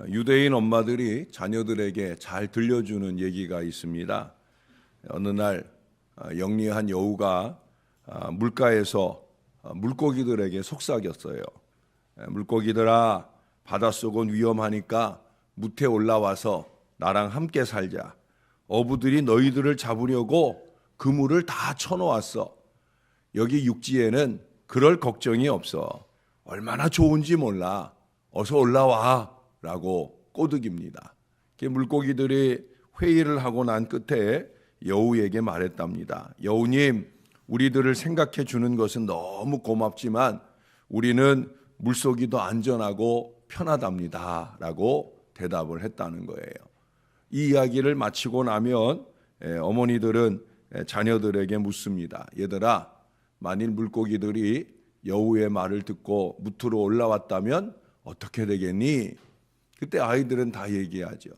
유대인 엄마들이 자녀들에게 잘 들려주는 얘기가 있습니다. 어느 날 영리한 여우가 물가에서 물고기들에게 속삭였어요. 물고기들아, 바닷속은 위험하니까 무태 올라와서 나랑 함께 살자. 어부들이 너희들을 잡으려고 그물을 다 쳐놓았어. 여기 육지에는 그럴 걱정이 없어. 얼마나 좋은지 몰라. 어서 올라와 라고 꼬드깁니다. 물고기들이 회의를 하고 난 끝에 여우에게 말했답니다. 여우님, 우리들을 생각해 주는 것은 너무 고맙지만 우리는 물속이 더 안전하고 편하답니다 라고 대답을 했다는 거예요. 이 이야기를 마치고 나면 어머니들은 자녀들에게 묻습니다. 얘들아, 만일 물고기들이 여우의 말을 듣고 무트로 올라왔다면 어떻게 되겠니? 그때 아이들은 다 얘기하죠.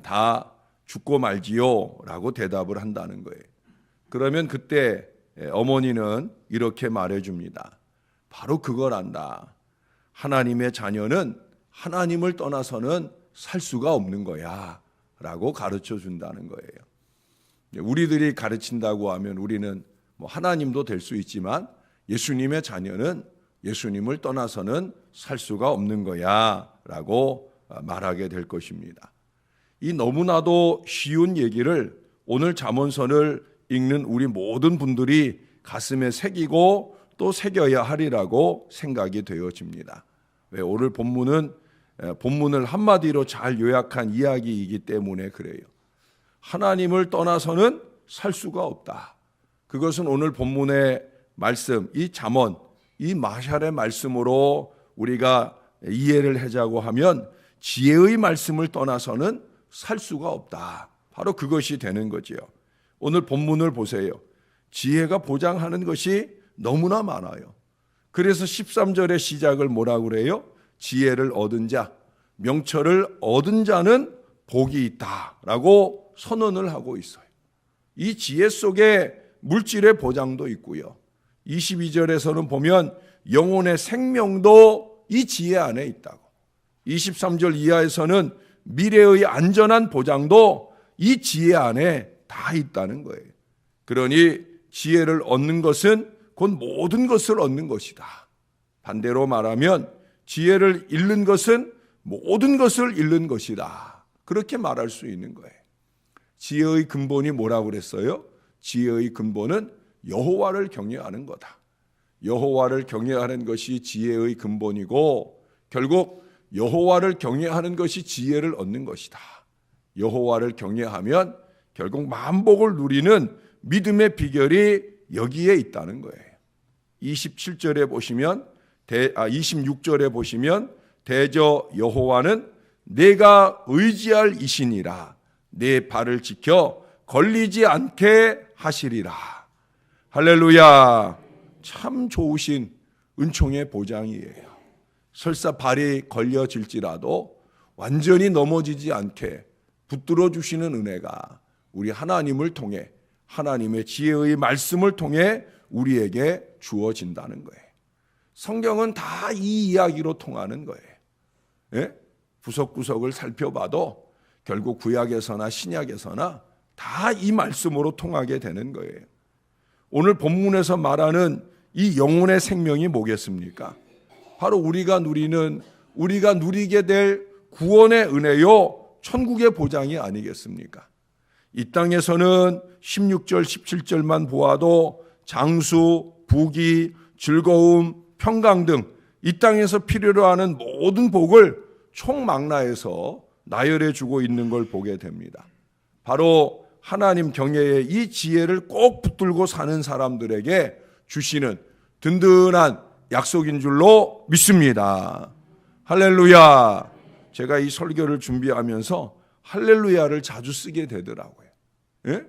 다 죽고 말지요 라고 대답을 한다는 거예요. 그러면 그때 어머니는 이렇게 말해줍니다. 바로 그걸 안다. 하나님의 자녀는 하나님을 떠나서는 살 수가 없는 거야 라고 가르쳐 준다는 거예요. 우리들이 가르친다고 하면 우리는 하나님도 될 수 있지만 예수님의 자녀는 예수님을 떠나서는 살 수가 없는 거야 라고 말하게 될 것입니다. 이 너무나도 쉬운 얘기를 오늘 잠언서를 읽는 우리 모든 분들이 가슴에 새기고 또 새겨야 하리라고 생각이 되어집니다. 왜? 오늘 본문을 한마디로 잘 요약한 이야기이기 때문에 그래요. 하나님을 떠나서는 살 수가 없다. 그것은 오늘 본문의 말씀, 이 잠언, 이 마샬의 말씀으로 우리가 이해를 하자고 하면 지혜의 말씀을 떠나서는 살 수가 없다. 바로 그것이 되는 거지요. 오늘 본문을 보세요. 지혜가 보장하는 것이 너무나 많아요. 그래서 13절의 시작을 뭐라고 그래요? 지혜를 얻은 자, 명철을 얻은 자는 복이 있다라고 선언을 하고 있어요. 이 지혜 속에 물질의 보장도 있고요. 22절에서는 보면 영혼의 생명도 이 지혜 안에 있다고. 23절 이하에서는 미래의 안전한 보장도 이 지혜 안에 다 있다는 거예요. 그러니 지혜를 얻는 것은 곧 모든 것을 얻는 것이다. 반대로 말하면 지혜를 잃는 것은 모든 것을 잃는 것이다. 그렇게 말할 수 있는 거예요. 지혜의 근본이 뭐라고 그랬어요? 지혜의 근본은 여호와를 경외하는 거다. 여호와를 경외하는 것이 지혜의 근본이고 결국 여호와를 경외하는 것이 지혜를 얻는 것이다. 여호와를 경외하면 결국 만복을 누리는 믿음의 비결이 여기에 있다는 거예요. 26절에 보시면 대저 여호와는 내가 의지할 이시니라. 내 발을 지켜 걸리지 않게 하시리라. 할렐루야. 참 좋으신 은총의 보장이에요. 설사 발이 걸려질지라도 완전히 넘어지지 않게 붙들어 주시는 은혜가 우리 하나님을 통해 하나님의 지혜의 말씀을 통해 우리에게 주어진다는 거예요. 성경은 다 이 이야기로 통하는 거예요. 예? 구석구석을 살펴봐도 결국 구약에서나 신약에서나 다 이 말씀으로 통하게 되는 거예요. 오늘 본문에서 말하는 이 영혼의 생명이 뭐겠습니까? 바로 우리가 누리게 될 구원의 은혜요, 천국의 보장이 아니겠습니까? 이 땅에서는 16절, 17절만 보아도 장수, 부귀, 즐거움, 평강 등 이 땅에서 필요로 하는 모든 복을 총망라해서 나열해 주고 있는 걸 보게 됩니다. 바로 하나님 경외의 이 지혜를 꼭 붙들고 사는 사람들에게 주시는 든든한 약속인 줄로 믿습니다. 할렐루야. 제가 이 설교를 준비하면서 할렐루야를 자주 쓰게 되더라고요. 예?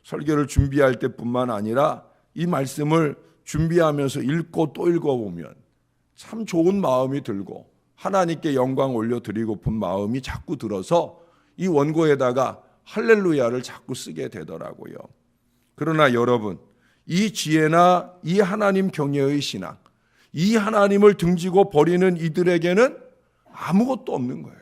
설교를 준비할 때뿐만 아니라 이 말씀을 준비하면서 읽고 또 읽어보면 참 좋은 마음이 들고 하나님께 영광 올려드리고픈 마음이 자꾸 들어서 이 원고에다가 할렐루야를 자꾸 쓰게 되더라고요. 그러나 여러분, 이 지혜나 이 하나님 경외의 신앙, 이 하나님을 등지고 버리는 이들에게는 아무것도 없는 거예요.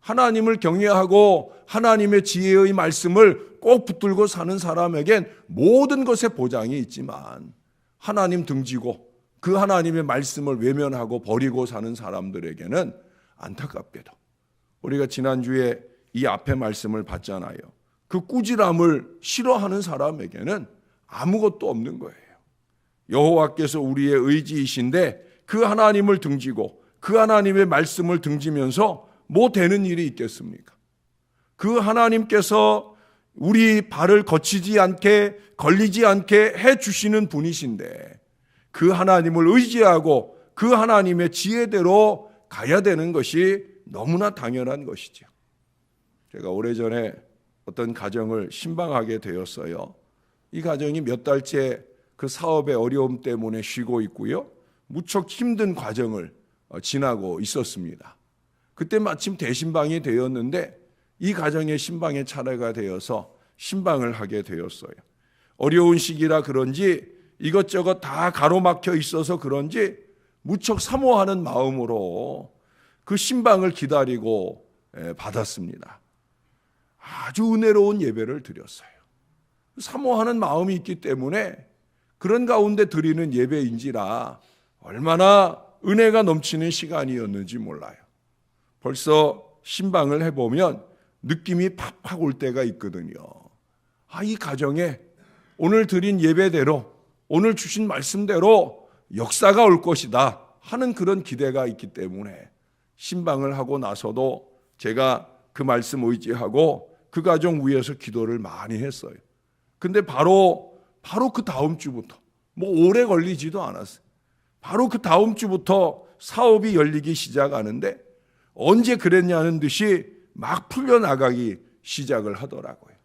하나님을 경외하고 하나님의 지혜의 말씀을 꼭 붙들고 사는 사람에겐 모든 것에 보장이 있지만 하나님 등지고 그 하나님의 말씀을 외면하고 버리고 사는 사람들에게는 안타깝게도 우리가 지난주에 이 앞에 말씀을 봤잖아요. 그 꾸지람을 싫어하는 사람에게는 아무것도 없는 거예요. 여호와께서 우리의 의지이신데 그 하나님을 등지고 그 하나님의 말씀을 등지면서 뭐 되는 일이 있겠습니까? 그 하나님께서 우리 발을 거치지 않게 걸리지 않게 해주시는 분이신데 그 하나님을 의지하고 그 하나님의 지혜대로 가야 되는 것이 너무나 당연한 것이죠. 제가 오래전에 어떤 가정을 신방하게 되었어요. 이 가정이 몇 달째 그 사업의 어려움 때문에 쉬고 있고요. 무척 힘든 과정을 지나고 있었습니다. 그때 마침 대신방이 되었는데 이 가정의 신방의 차례가 되어서 신방을 하게 되었어요. 어려운 시기라 그런지 이것저것 다 가로막혀 있어서 그런지 무척 사모하는 마음으로 그 신방을 기다리고 받았습니다. 아주 은혜로운 예배를 드렸어요. 사모하는 마음이 있기 때문에 그런 가운데 드리는 예배인지라 얼마나 은혜가 넘치는 시간이었는지 몰라요. 벌써 신방을 해보면 느낌이 팍팍 올 때가 있거든요. 이 가정에 오늘 드린 예배대로 오늘 주신 말씀대로 역사가 올 것이다 하는 그런 기대가 있기 때문에 신방을 하고 나서도 제가 그 말씀 의지하고 그 가정 위해서 기도를 많이 했어요. 근데 바로 그 다음 주부터 오래 걸리지도 않았어요. 바로 그 다음 주부터 사업이 열리기 시작하는데 언제 그랬냐는 듯이 막 풀려나가기 시작을 하더라고요.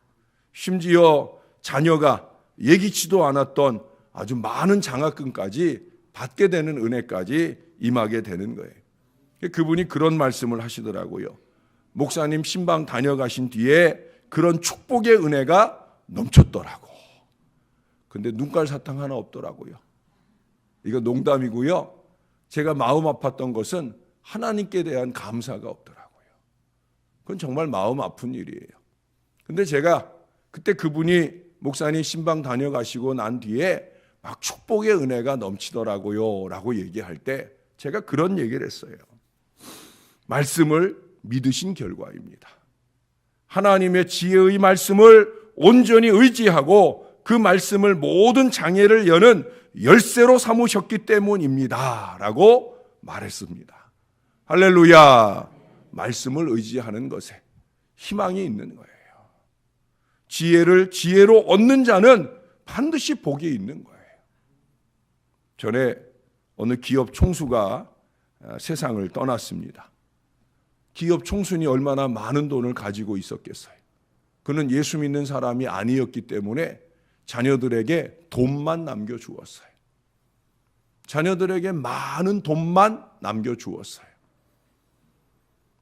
심지어 자녀가 예기치도 않았던 아주 많은 장학금까지 받게 되는 은혜까지 임하게 되는 거예요. 그분이 그런 말씀을 하시더라고요. 목사님 신방 다녀가신 뒤에 그런 축복의 은혜가 넘쳤더라고. 근데 눈깔 사탕 하나 없더라고요. 이거 농담이고요. 제가 마음 아팠던 것은 하나님께 대한 감사가 없더라고요. 그건 정말 마음 아픈 일이에요. 근데 제가 그때 그분이 목사님 신방 다녀가시고 난 뒤에 막 축복의 은혜가 넘치더라고요 라고 얘기할 때 제가 그런 얘기를 했어요. 말씀을 믿으신 결과입니다. 하나님의 지혜의 말씀을 온전히 의지하고 그 말씀을 모든 장애를 여는 열쇠로 삼으셨기 때문입니다 라고 말했습니다. 할렐루야. 말씀을 의지하는 것에 희망이 있는 거예요. 지혜를 지혜로 얻는 자는 반드시 복이 있는 거예요. 전에 어느 기업 총수가 세상을 떠났습니다. 기업 총수니 얼마나 많은 돈을 가지고 있었겠어요. 그는 예수 믿는 사람이 아니었기 때문에 자녀들에게 돈만 남겨주었어요. 자녀들에게 많은 돈만 남겨주었어요.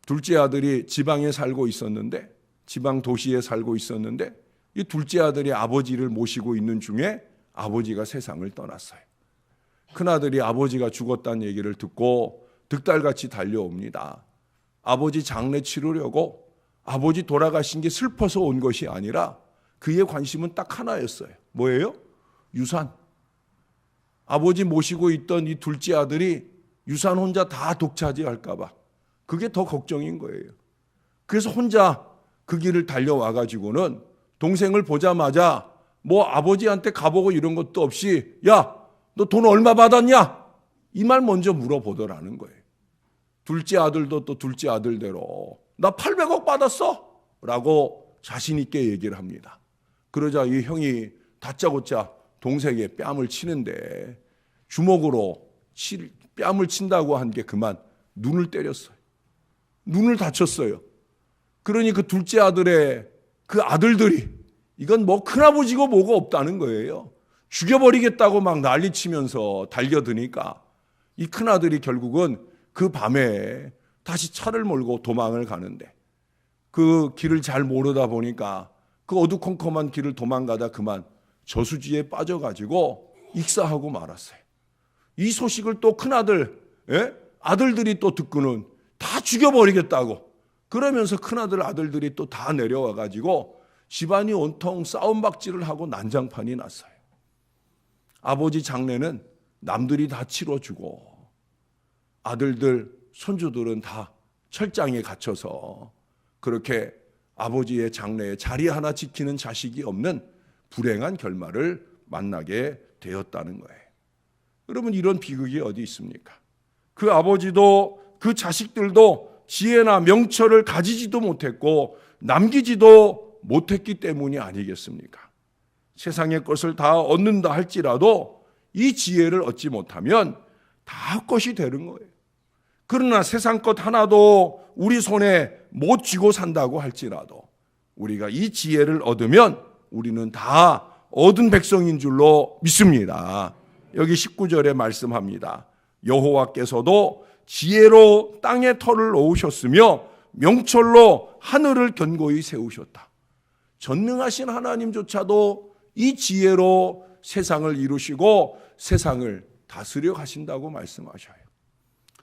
둘째 아들이 지방에 살고 있었는데, 지방 도시에 살고 있었는데 이 둘째 아들이 아버지를 모시고 있는 중에 아버지가 세상을 떠났어요. 큰아들이 아버지가 죽었다는 얘기를 듣고 득달같이 달려옵니다. 아버지 장례 치르려고 아버지 돌아가신 게 슬퍼서 온 것이 아니라 그의 관심은 딱 하나였어요. 뭐예요? 유산. 아버지 모시고 있던 이 둘째 아들이 유산 혼자 다 독차지할까 봐 그게 더 걱정인 거예요. 그래서 혼자 그 길을 달려와가지고는 동생을 보자마자 아버지한테 가보고 이런 것도 없이 야, 너 돈 얼마 받았냐? 이 말 먼저 물어보더라는 거예요. 둘째 아들도 또 둘째 아들대로 나 800억 받았어 라고 자신 있게 얘기를 합니다. 그러자 이 형이 다짜고짜 동생의 뺨을 치는데 주먹으로 뺨을 친다고 한 게 그만 눈을 때렸어요. 눈을 다쳤어요. 그러니 그 둘째 아들의 그 아들들이 이건 큰아버지고 뭐가 없다는 거예요. 죽여버리겠다고 막 난리치면서 달려드니까 이 큰아들이 결국은 그 밤에 다시 차를 몰고 도망을 가는데 그 길을 잘 모르다 보니까 그 어두컴컴한 길을 도망가다 그만 저수지에 빠져가지고 익사하고 말았어요. 이 소식을 또 큰아들, 아들들이 또 듣고는 다 죽여버리겠다고 그러면서 큰아들 아들들이 또 다 내려와 가지고 집안이 온통 싸움박질을 하고 난장판이 났어요. 아버지 장례는 남들이 다 치러주고 아들들 손주들은 다 철장에 갇혀서 그렇게 아버지의 장례에 자리 하나 지키는 자식이 없는 불행한 결말을 만나게 되었다는 거예요. 여러분, 이런 비극이 어디 있습니까? 그 아버지도 그 자식들도 지혜나 명철을 가지지도 못했고 남기지도 못했기 때문이 아니겠습니까? 세상의 것을 다 얻는다 할지라도 이 지혜를 얻지 못하면 다 헛것이 되는 거예요. 그러나 세상 것 하나도 우리 손에 못 쥐고 산다고 할지라도 우리가 이 지혜를 얻으면 우리는 다 얻은 백성인 줄로 믿습니다. 여기 19절에 말씀합니다. 여호와께서도 지혜로 땅에 터를 놓으셨으며 명철로 하늘을 견고히 세우셨다. 전능하신 하나님조차도 이 지혜로 세상을 이루시고 세상을 다스려 가신다고 말씀하셔요.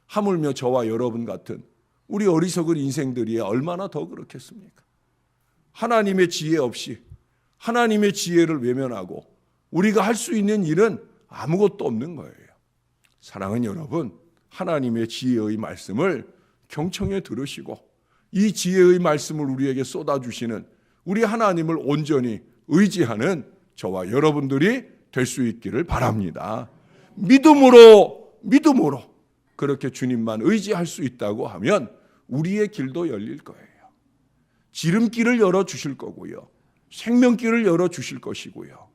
하물며 저와 여러분 같은 우리 어리석은 인생들이 얼마나 더 그렇겠습니까? 하나님의 지혜 없이 하나님의 지혜를 외면하고 우리가 할 수 있는 일은 아무것도 없는 거예요. 사랑하는 여러분, 하나님의 지혜의 말씀을 경청해 들으시고 이 지혜의 말씀을 우리에게 쏟아주시는 우리 하나님을 온전히 의지하는 저와 여러분들이 될 수 있기를 바랍니다. 믿음으로 그렇게 주님만 의지할 수 있다고 하면 우리의 길도 열릴 거예요. 지름길을 열어주실 거고요. 생명길을 열어주실 것이고요.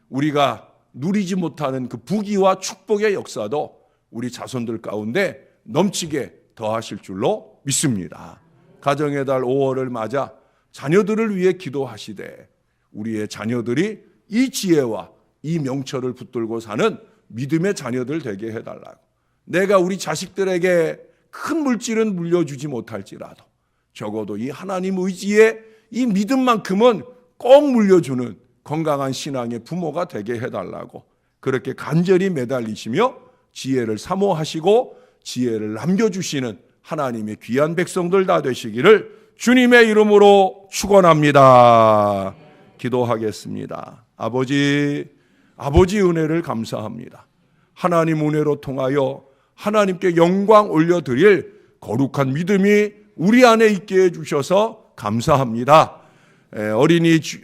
우리가 누리지 못하는 그 부귀와 축복의 역사도 우리 자손들 가운데 넘치게 더하실 줄로 믿습니다. 가정의 달 5월을 맞아 자녀들을 위해 기도하시되 우리의 자녀들이 이 지혜와 이 명철을 붙들고 사는 믿음의 자녀들 되게 해달라고. 내가 우리 자식들에게 큰 물질은 물려주지 못할지라도 적어도 이 하나님 의지의 이 믿음만큼은 꼭 물려주는 건강한 신앙의 부모가 되게 해달라고 그렇게 간절히 매달리시며 지혜를 사모하시고 지혜를 남겨주시는 하나님의 귀한 백성들 다 되시기를 주님의 이름으로 축원합니다. 기도하겠습니다. 아버지 은혜를 감사합니다. 하나님 은혜로 통하여 하나님께 영광 올려드릴 거룩한 믿음이 우리 안에 있게 해주셔서 감사합니다.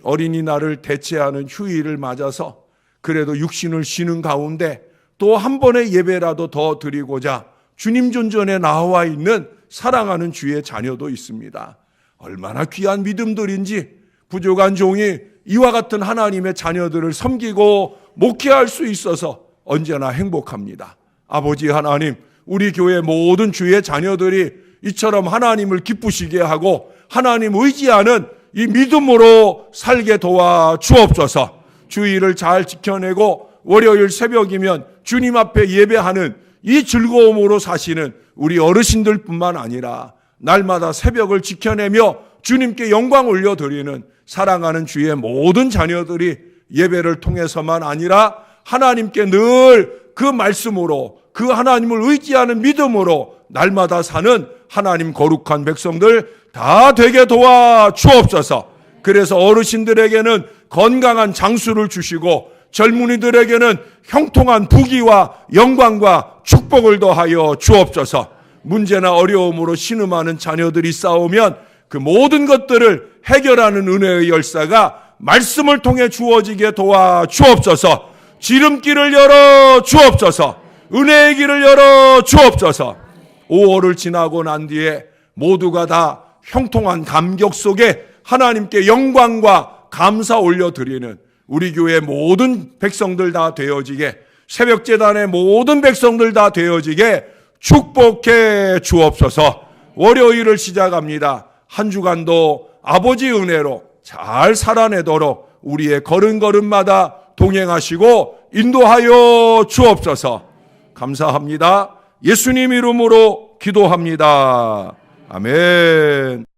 어린이날을 대체하는 휴일을 맞아서 그래도 육신을 쉬는 가운데 또 한 번의 예배라도 더 드리고자 주님 존전에 나와 있는 사랑하는 주의 자녀도 있습니다. 얼마나 귀한 믿음들인지 부족한 종이 이와 같은 하나님의 자녀들을 섬기고 목회할 수 있어서 언제나 행복합니다. 아버지 하나님, 우리 교회 모든 주의 자녀들이 이처럼 하나님을 기쁘시게 하고 하나님 의지하는 이 믿음으로 살게 도와 주옵소서. 주일을 잘 지켜내고 월요일 새벽이면 주님 앞에 예배하는 이 즐거움으로 사시는 우리 어르신들뿐만 아니라 날마다 새벽을 지켜내며 주님께 영광 올려드리는 사랑하는 주의 모든 자녀들이 예배를 통해서만 아니라 하나님께 늘 그 말씀으로 그 하나님을 의지하는 믿음으로 날마다 사는 하나님 거룩한 백성들 다 되게 도와 주옵소서. 그래서 어르신들에게는 건강한 장수를 주시고 젊은이들에게는 형통한 부귀와 영광과 축복을 더하여 주옵소서. 문제나 어려움으로 신음하는 자녀들이 싸우면 그 모든 것들을 해결하는 은혜의 열쇠가 말씀을 통해 주어지게 도와 주옵소서. 지름길을 열어 주옵소서. 은혜의 길을 열어 주옵소서. 5월을 지나고 난 뒤에 모두가 다 형통한 감격 속에 하나님께 영광과 감사 올려드리는 우리 교회 모든 백성들 다 되어지게, 새벽재단의 모든 백성들 다 되어지게 축복해 주옵소서. 월요일을 시작합니다. 한 주간도 아버지 은혜로 잘 살아내도록 우리의 걸음걸음마다 동행하시고 인도하여 주옵소서. 감사합니다. 예수님 이름으로 기도합니다. 아멘.